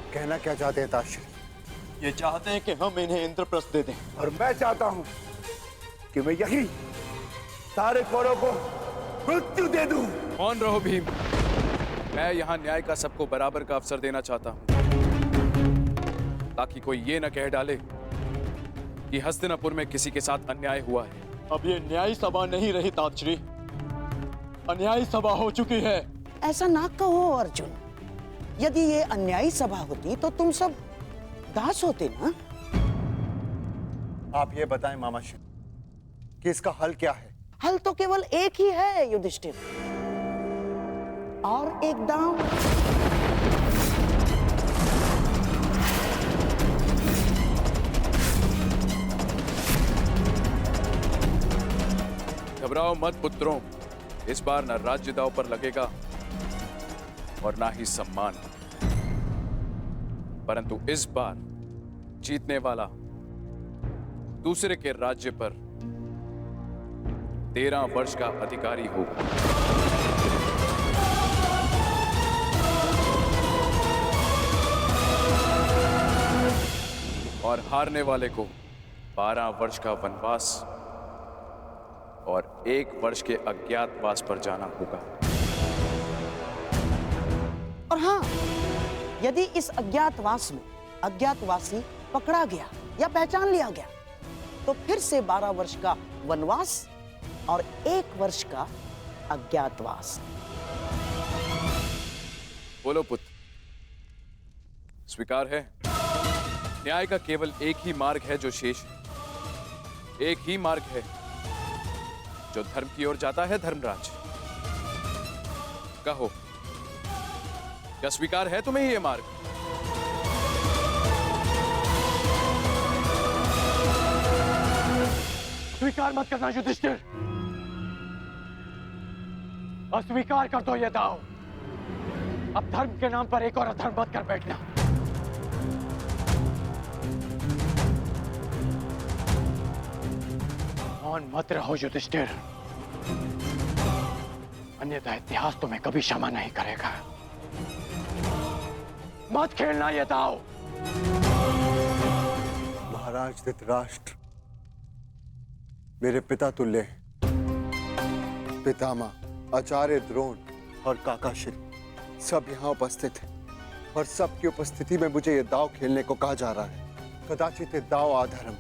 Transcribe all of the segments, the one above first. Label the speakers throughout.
Speaker 1: आप कहना क्या चाहते हैं ताश्री?
Speaker 2: ये चाहते हैं कि हम इन्हें इंद्रप्रस्थ दे दें।
Speaker 1: और मैं चाहता हूं कि मैं यही सारे कौरवों को मृत्यु दे दूं।
Speaker 3: मौन रहो भीम। मैं यहाँ न्याय का सबको बराबर का अवसर देना चाहता हूँ, ताकि कोई ये न कह डाले कि हस्तिनापुर में किसी के साथ अन्याय हुआ है।
Speaker 2: अब ये न्यायी सभा नहीं रही तातश्री, अन्यायी सभा हो चुकी है।
Speaker 4: ऐसा ना कहो अर्जुन। यदि ये अन्यायी सभा होती तो तुम सब दास होते ना।
Speaker 1: आप ये बताएं मामाश्री कि इसका हल क्या है?
Speaker 4: हल तो केवल एक ही है युधिष्ठिर, और एक दांव।
Speaker 3: घबराओ मत पुत्रों, इस बार न राज्य दांव पर लगेगा और ना ही सम्मान, परंतु इस बार जीतने वाला दूसरे के राज्य पर 13 वर्ष का अधिकारी होगा और हारने वाले को 12 वर्ष का वनवास और 1 वर्ष के अज्ञातवास पर जाना होगा।
Speaker 4: और हाँ, यदि इस अज्ञातवास में अज्ञातवासी पकड़ा गया या पहचान लिया गया तो फिर से 12 वर्ष का वनवास और 1 वर्ष का अज्ञातवास।
Speaker 3: बोलो पुत्र, स्वीकार है? न्याय का केवल एक ही मार्ग है जो शेष है, एक ही मार्ग है जो धर्म की ओर जाता है। धर्मराज, कहो, क्या स्वीकार है तुम्हें ये मार्ग?
Speaker 2: स्वीकार मत करना युधिष्ठिर, अस्वीकार कर दो ये दांव। अब धर्म के नाम पर एक और अधर्म मत कर बैठना। मौन मत रहो युधिष्ठिर, अन्यथा इतिहास तुम्हें कभी क्षमा नहीं करेगा। मत खेलना ये दांव।
Speaker 1: महाराज धृतराष्ट्र मेरे पिता तुल्य हैं। पितामह, आचार्य द्रोण और काकाश्री सब यहाँ उपस्थित हैं और सबकी उपस्थिति में मुझे ये दांव खेलने को कहा जा रहा है। कदाचित ये दांव अधर्म,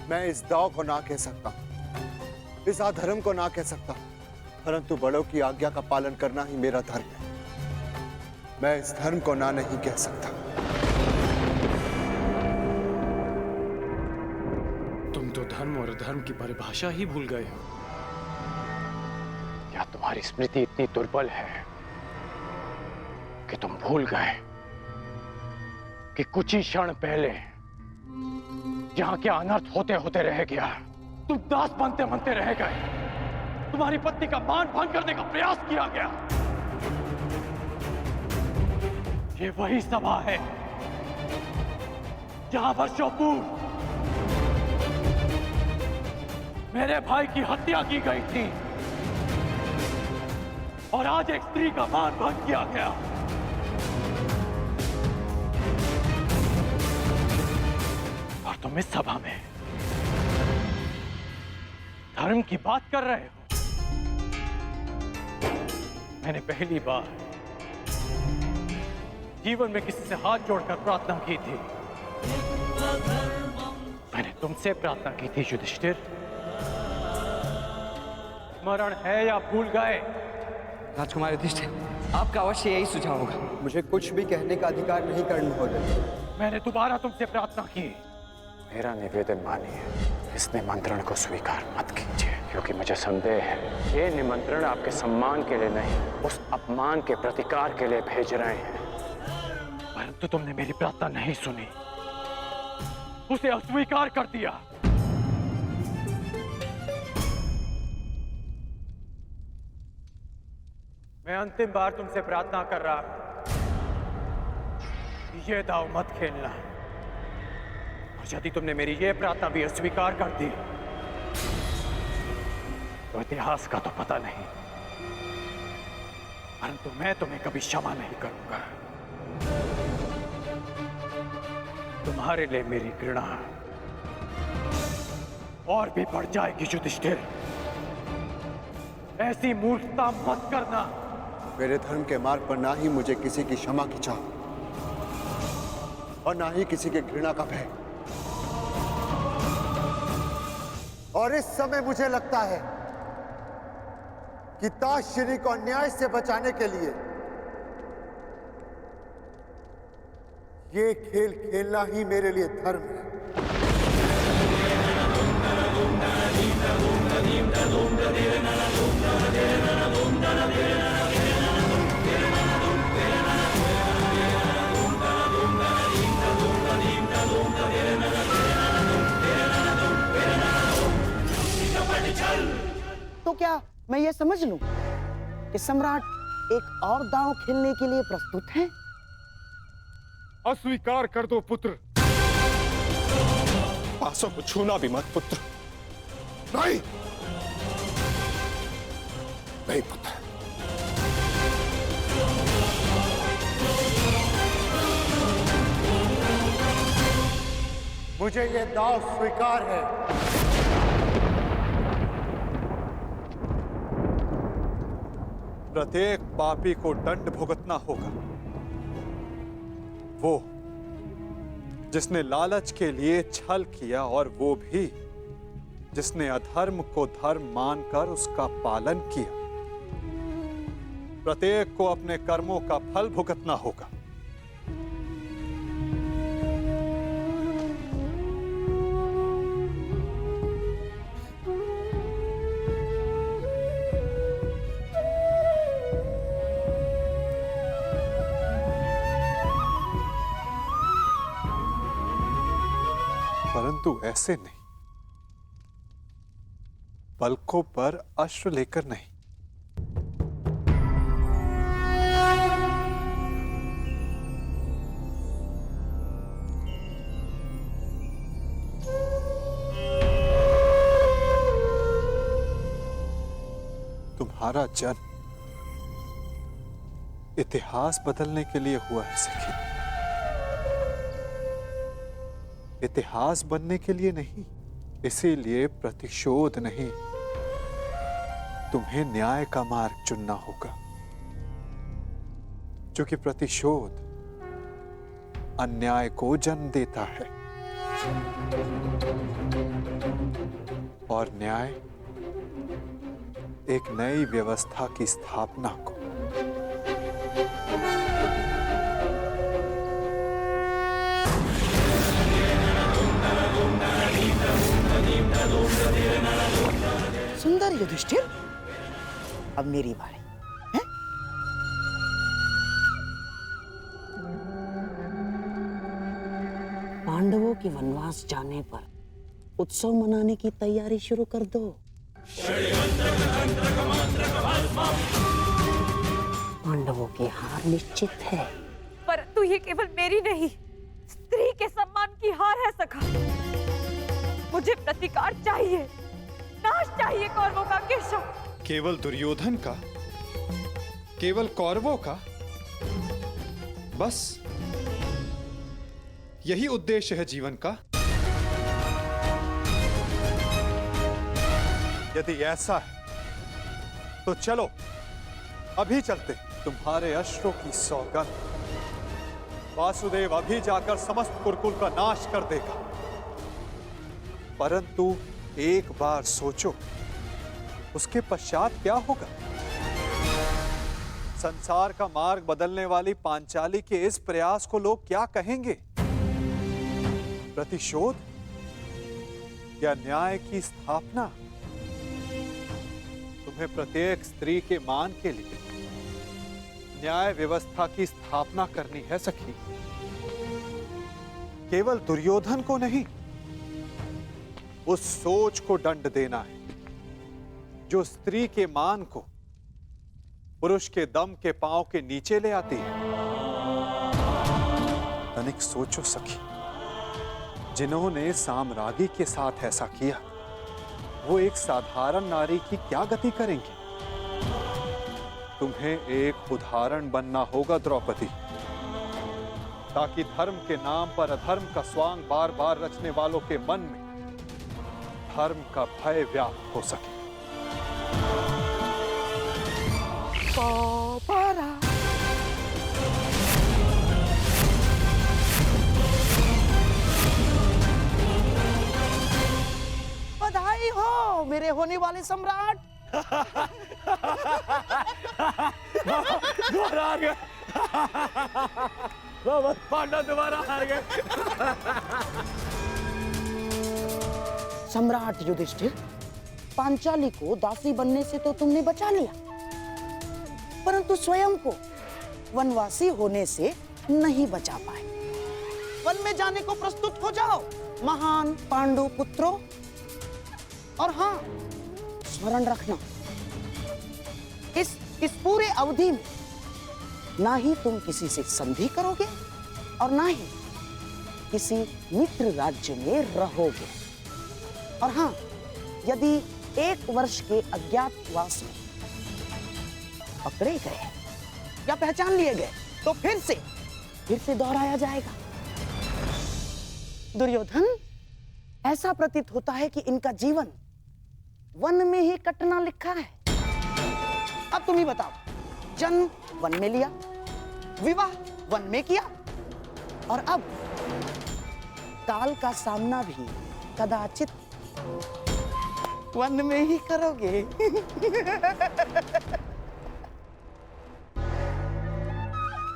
Speaker 1: मैं इस दांव को ना कह सकता, इस अधर्म को ना कह सकता, परंतु बड़ों की आज्ञा का पालन करना ही मेरा धर्म है। मैं इस धर्म को ना नहीं कह सकता।
Speaker 5: तुम तो धर्म और अधर्म की परिभाषा ही भूल गए हो।
Speaker 2: क्या तुम्हारी स्मृति इतनी दुर्बल है कि तुम भूल गए कि कुछ ही क्षण पहले जहां क्या अनर्थ होते होते रह गया, तुम दास बनते बनते रह गए। तुम्हारी पत्नी का मान भंग करने का प्रयास किया गया। ये वही सभा है जहां वर्षों पूर्व मेरे भाई की हत्या की गई थी और आज एक स्त्री का मान भंग किया गया। और तुम इस सभा में धर्म की बात कर रहे हो। मैंने पहली बार जीवन में किसी से हाथ जोड़कर प्रार्थना की थी। मैंने तुमसे प्रार्थना की थी युधिष्ठिर। स्मरण है या भूल गए?
Speaker 6: राजकुमार युधिष्ठिर, आपका अवश्य यही सुझाव होगा।
Speaker 1: मुझे कुछ भी कहने का अधिकार नहीं कर्ण महोदय।
Speaker 2: मैंने दोबारा तुमसे प्रार्थना की।
Speaker 7: मेरा निवेदन मानिए, इस निमंत्रण को स्वीकार मत कीजिए, क्योंकि मुझे संदेह है ये निमंत्रण आपके सम्मान के लिए नहीं, उस अपमान के प्रतिकार के लिए भेज रहे हैं।
Speaker 2: परंतु तुमने मेरी प्रार्थना नहीं सुनी, उसे अस्वीकार कर दिया। मैं अंतिम बार तुमसे प्रार्थना कर रहा हूं, ये दांव मत खेलना। और यदि तुमने मेरी ये प्रार्थना भी अस्वीकार कर दी तो इतिहास का तो पता नहीं, परंतु मैं तुम्हें कभी क्षमा नहीं करूंगा। तुम्हारे लिए मेरी घृणा और भी बढ़ जाएगी युधिष्ठिर। ऐसी मूर्खता मत करना।
Speaker 1: मेरे धर्म के मार्ग पर ना ही मुझे किसी की क्षमा की चाह और ना ही किसी के घृणा का भय। और इस समय मुझे लगता है कि ताशरी को अन्याय से बचाने के लिए ये खेल खेलना ही मेरे लिए धर्म है।
Speaker 4: तो क्या मैं ये समझ लूं कि सम्राट एक और दांव खेलने के लिए प्रस्तुत हैं?
Speaker 5: अस्वीकार कर दो पुत्र।
Speaker 8: पासों को छूना भी मत पुत्र।
Speaker 1: नहीं,
Speaker 8: नहीं पुत्र।
Speaker 1: मुझे ये दाव स्वीकार है। प्रत्येक पापी को दंड भुगतना होगा। वो जिसने लालच के लिए छल किया और वो भी जिसने अधर्म को धर्म मानकर उसका पालन किया। प्रत्येक को अपने कर्मों का फल भुगतना होगा। परंतु ऐसे नहीं, पलकों पर अश्रु लेकर नहीं। तुम्हारा जन्म इतिहास बदलने के लिए हुआ है सखी, इतिहास बनने के लिए नहीं। इसीलिए प्रतिशोध नहीं, तुम्हें न्याय का मार्ग चुनना होगा, क्योंकि प्रतिशोध अन्याय को जन्म देता है और न्याय एक नई व्यवस्था की स्थापना को।
Speaker 4: सुंदर युधिष्ठिर, अब मेरी बारी है। पांडवों के वनवास जाने पर उत्सव मनाने की तैयारी शुरू कर दो। पांडवों की हार निश्चित है।
Speaker 9: परंतु ये केवल मेरी नहीं, स्त्री के सम्मान की हार है सखा। मुझे प्रतिकार चाहिए, नाश चाहिए कौरवों का केशव।
Speaker 8: केवल दुर्योधन का, केवल कौरवों का, बस यही उद्देश्य है जीवन का।
Speaker 1: यदि ऐसा है तो चलो अभी चलते। तुम्हारे अश्रों की सौगंध वासुदेव अभी जाकर समस्त कुरुकुल का नाश कर देगा। परंतु एक बार सोचो, उसके पश्चात क्या होगा? संसार का मार्ग बदलने वाली पांचाली के इस प्रयास को लोग क्या कहेंगे? प्रतिशोध या न्याय की स्थापना? तुम्हें प्रत्येक स्त्री के मान के लिए न्याय व्यवस्था की स्थापना करनी है सखी, केवल दुर्योधन को नहीं, उस सोच को दंड देना है जो स्त्री के मान को पुरुष के दम के पांव के नीचे ले आती है। तनिक सोचो सखी, जिन्होंने साम्राज्ञी के साथ ऐसा किया, वो एक साधारण नारी की क्या गति करेंगे? तुम्हें एक उदाहरण बनना होगा द्रौपदी। ताकि धर्म के नाम पर अधर्म का स्वांग बार बार रचने वालों के मन में धर्म का भय व्याप्त हो सके।
Speaker 4: बधाई हो मेरे होने वाले सम्राट।
Speaker 2: दोबारा हार गए। पांडव दोबारा हार गए।
Speaker 4: सम्राट युधिष्ठिर, पांचाली को दासी बनने से तो तुमने बचा लिया, परंतु स्वयं को वनवासी होने से नहीं बचा पाए। वन में जाने को प्रस्तुत हो जाओ महान पांडु पुत्रों। और हाँ, स्मरण रखना, इस पूरे अवधि में ना ही तुम किसी से संधि करोगे और ना ही किसी मित्र राज्य में रहोगे। और हाँ, यदि 1 वर्ष के अज्ञातवास में पकड़े गए या पहचान लिए गए तो फिर से दोहराया जाएगा। दुर्योधन, ऐसा प्रतीत होता है कि इनका जीवन वन में ही कटना लिखा है। अब तुम ही बताओ, जन्म वन में लिया, विवाह वन में किया, और अब काल का सामना भी कदाचित वन में ही करोगे।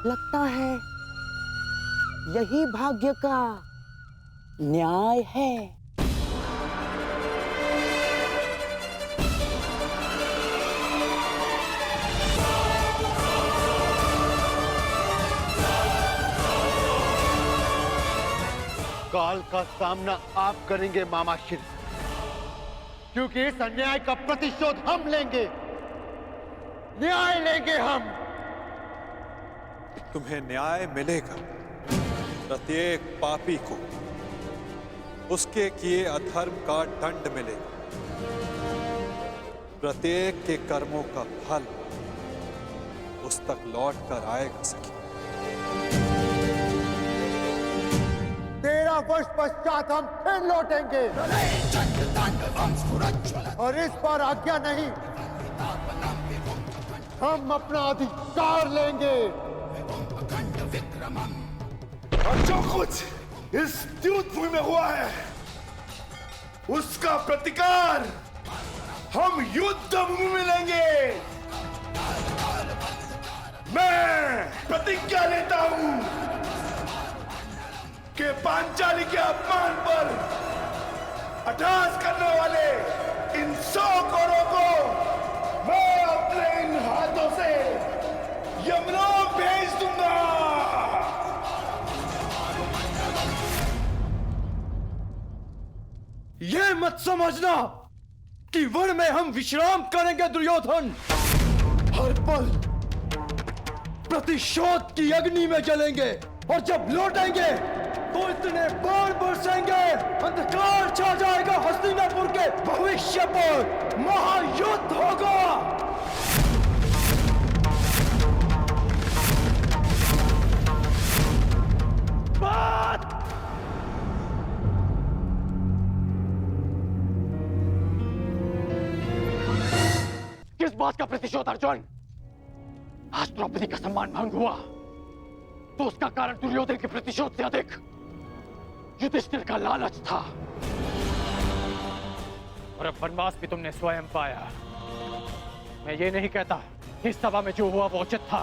Speaker 4: लगता है यही भाग्य का न्याय है।
Speaker 1: काल का सामना आप करेंगे मामाश्री, क्योंकि इस अन्याय का प्रतिशोध हम लेंगे, न्याय लेंगे हम।
Speaker 8: तुम्हें न्याय मिलेगा। प्रत्येक पापी को उसके किए अधर्म का दंड मिलेगा। प्रत्येक के कर्मों का फल उस तक लौट कर आएगा सखी।
Speaker 1: 13 वर्ष पश्चात हम फिर लौटेंगे और इस बार आज्ञा नहीं, हम अपना अधिकार लेंगे।
Speaker 10: और जो कुछ इस द्यूत भूमि में हुआ है उसका प्रतिकार हम युद्ध भूमि में लेंगे। मैं प्रतिज्ञा लेता हूं कि पांचाली के अपमान पर अट्टहास करने वाले इन 100 कौरवों को मैं अपने इन हाथों से यमलोक भेज दूंगा।
Speaker 2: ये मत समझना कि वन में हम विश्राम करेंगे दुर्योधन। हर पल प्रतिशोध की अग्नि में जलेंगे और जब लौटेंगे तो इतने बाण बरसेंगे, अंधकार छा जाएगा हस्तिनापुर के भविष्य पर। महायुद्ध होगा। बात किस बात का प्रतिशोध अर्जुन? आज द्रौपदी का सम्मान भंग हुआ तो उसका कारण दुर्योधन के प्रतिशोध से अधिक युधिष्ठिर का लालच था। और अब वनवास भी तुमने स्वयं पाया। मैं ये नहीं कहता इस सभा में जो हुआ वो उचित था।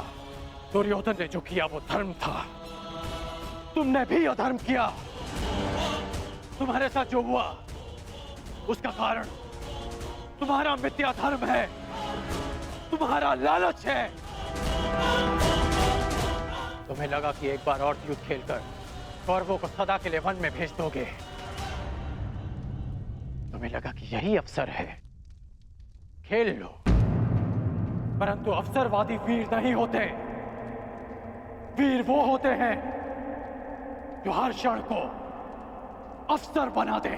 Speaker 2: दुर्योधन ने जो किया वो धर्म था। तुमने भी अधर्म किया। तुम्हारे साथ जो हुआ उसका कारण तुम्हारा मिथ्या धर्म है, तुम्हारा लालच है। तुम्हें लगा कि एक बार और युद्ध खेलकर कौरवों को सदा के लिए वन में भेज दोगे। तुम्हें लगा कि यही अवसर है, खेल लो। परंतु अवसरवादी वीर नहीं होते। वीर वो होते हैं जो हर क्षण को अवसर बना दे।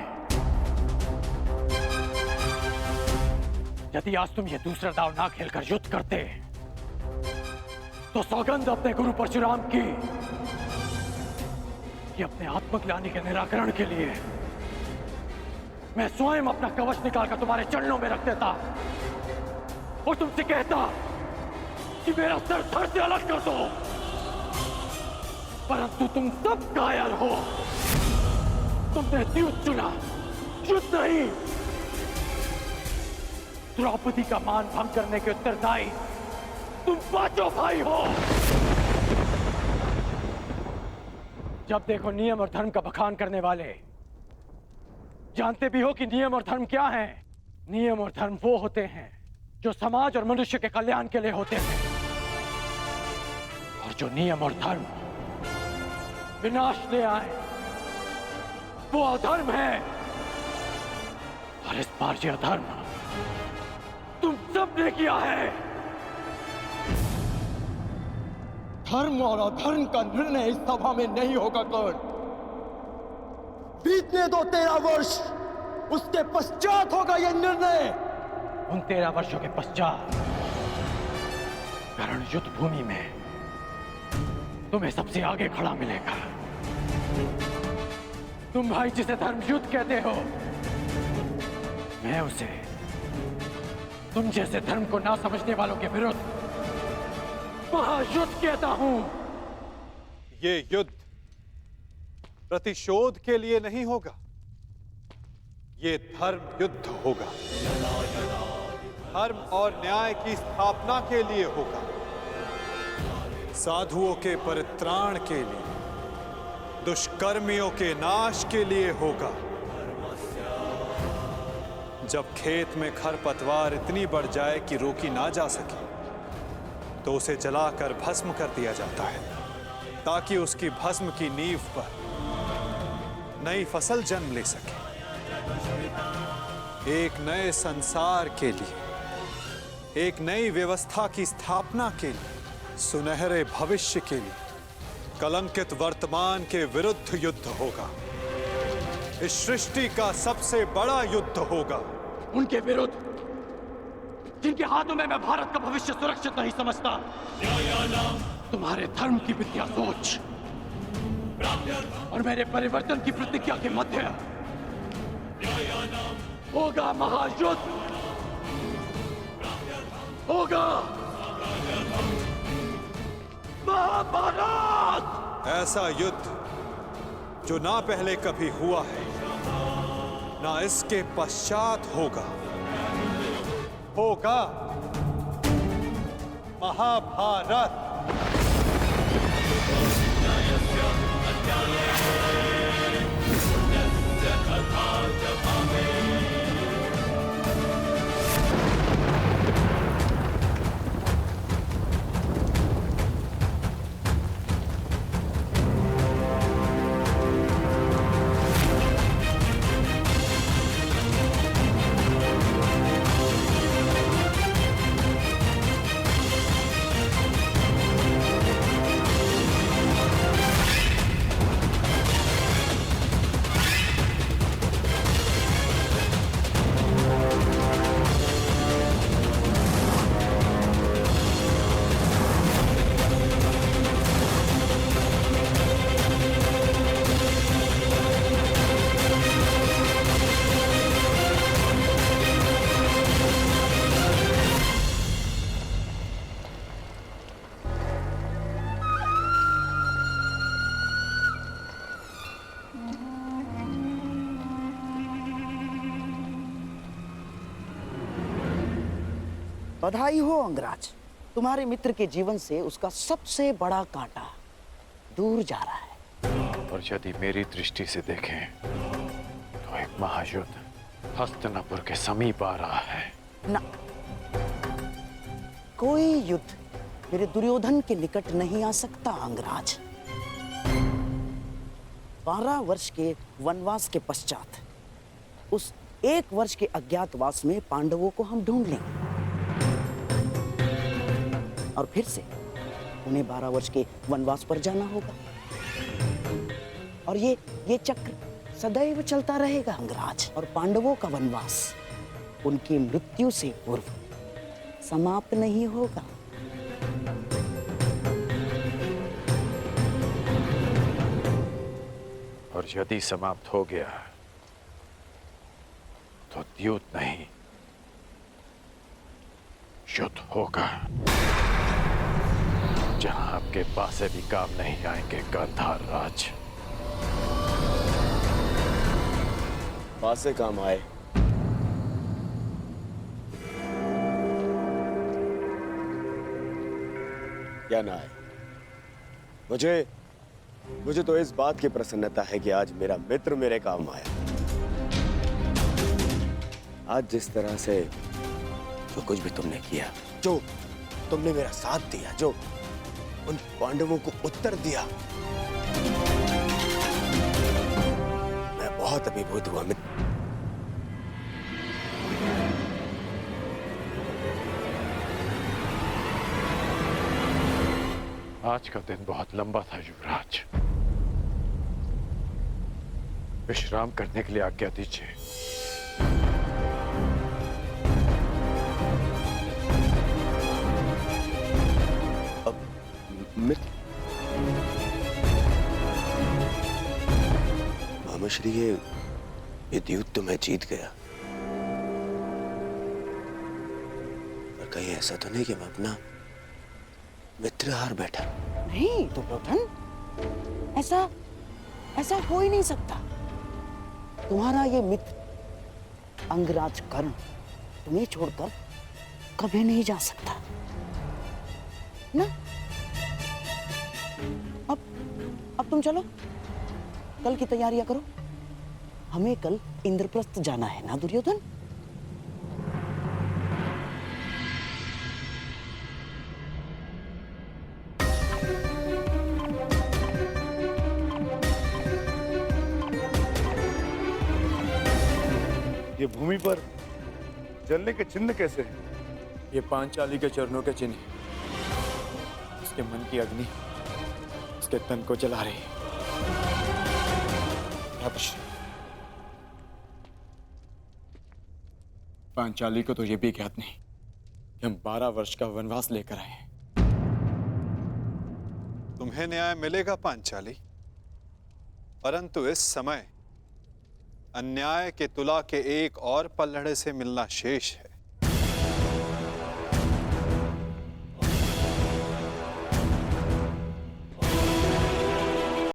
Speaker 2: यदि आज तुम ये दूसरा दांव ना खेलकर युद्ध करते तो सौगंध अपने गुरु परशुराम की कि अपने आत्मग्लानि के निराकरण के लिए मैं स्वयं अपना कवच निकालकर तुम्हारे चरणों में रख देता और तुमसे कहता कि मेरा सर धड़ से अलग कर दो, परंतु तुम सब कायर हो। तुमने युद्ध चुना, युद्ध नहीं। द्रौपदी का मान भंग करने के उत्तरदायी तुम पांचों भाई हो। जब देखो नियम और धर्म का बखान करने वाले, जानते भी हो कि नियम और धर्म क्या है। नियम और धर्म वो होते हैं जो समाज और मनुष्य के कल्याण के लिए होते हैं, और जो नियम और धर्म विनाश ले आए वो अधर्म है। और इस बार ये अधर्म तुम सब ने किया है।
Speaker 11: धर्म और अधर्म का निर्णय इस सभा में नहीं होगा कर्ण। बीतने दो 13 वर्ष, उसके पश्चात होगा यह निर्णय।
Speaker 2: उन 13 वर्षों के पश्चात कर्ण युद्ध भूमि में तुम्हें सबसे आगे खड़ा मिलेगा। तुम भाई जिसे धर्म युद्ध कहते हो, मैं उसे तुम जैसे धर्म को ना समझने वालों के विरुद्ध महायुद्ध कहता हूं।
Speaker 8: ये युद्ध प्रतिशोध के लिए नहीं होगा, ये धर्म युद्ध होगा। धर्म और न्याय की स्थापना के लिए होगा, साधुओं के परित्राण के लिए, दुष्कर्मियों के नाश के लिए होगा। जब खेत में खरपतवार इतनी बढ़ जाए कि रोकी ना जा सके, तो उसे जलाकर भस्म कर दिया जाता है, ताकि उसकी भस्म की नींव पर नई फसल जन्म ले सके। एक नए संसार के लिए, एक नई व्यवस्था की स्थापना के लिए, सुनहरे भविष्य के लिए, कलंकित वर्तमान के विरुद्ध युद्ध होगा। इस सृष्टि का सबसे बड़ा युद्ध होगा।
Speaker 2: उनके विरुद्ध जिनके हाथों में मैं भारत का भविष्य सुरक्षित नहीं समझता। तुम्हारे धर्म की विद्या सोच और मेरे परिवर्तन की प्रतिज्ञा के मध्य होगा महायुद्ध, होगा महाभारत।
Speaker 8: ऐसा युद्ध जो ना पहले कभी हुआ है, ना इसके पश्चात होगा। होगा महाभारत।
Speaker 4: बधाई हो अंगराज, तुम्हारे मित्र के जीवन से उसका सबसे बड़ा कांटा दूर जा रहा है।
Speaker 7: और यदि मेरी दृष्टि से देखें तो एक महायुद्ध हस्तिनापुर के समीप आ रहा है।
Speaker 4: ना, कोई युद्ध मेरे दुर्योधन के निकट नहीं आ सकता अंगराज। 12 वर्ष के वनवास के पश्चात उस 1 वर्ष के अज्ञातवास में पांडवों को हम ढूंढ लेंगे और फिर से उन्हें 12 वर्ष के वनवास पर जाना होगा। और ये चक्र सदैव चलता रहेगा अंगराज। और पांडवों का वनवास उनकी मृत्यु से पूर्व समाप्त नहीं होगा।
Speaker 7: और यदि समाप्त हो गया तो द्यूत नहीं, युद्ध होगा, जहां आपके पासे भी काम नहीं आएंगे गांधार राज।
Speaker 12: पासे काम आए या ना आए, मुझे तो इस बात की प्रसन्नता है कि आज मेरा मित्र मेरे काम आया। आज जिस तरह से जो कुछ भी तुमने किया, जो तुमने मेरा साथ दिया, जो उन पांडवों को उत्तर दिया, मैं बहुत अभिभूत हुआ मित्र।
Speaker 7: आज का दिन बहुत लंबा था युवराज, विश्राम करने के लिए आज्ञा दीजिए।
Speaker 12: अब मित्र, मामाश्री, ये द्यूत तो मैं जीत गया, पर कहीं ऐसा तो नहीं कि मैं अपना मित्र हार बैठा?
Speaker 4: नहीं दुर्योधन, ऐसा हो ही नहीं सकता। तुम्हारा ये मित्र अंगराज कर्ण तुम्हें छोड़कर कभी नहीं जा सकता ना। अब तुम चलो, कल की तैयारियां करो। हमें कल इंद्रप्रस्थ जाना है ना दुर्योधन?
Speaker 10: ये भूमि पर जलने के चिन्ह कैसे हैं?
Speaker 3: ये पांचाली के चरणों के चिन्ह, उसके मन की अग्नि उसके तन को जला रही है। पांचाली को तो ये भी ज्ञात नहीं कि हम 12 वर्ष का वनवास लेकर आए हैं।
Speaker 8: तुम्हें न्याय मिलेगा पांचाली, परंतु इस समय अन्याय के तुला के एक और पल्लड़े से मिलना शेष है।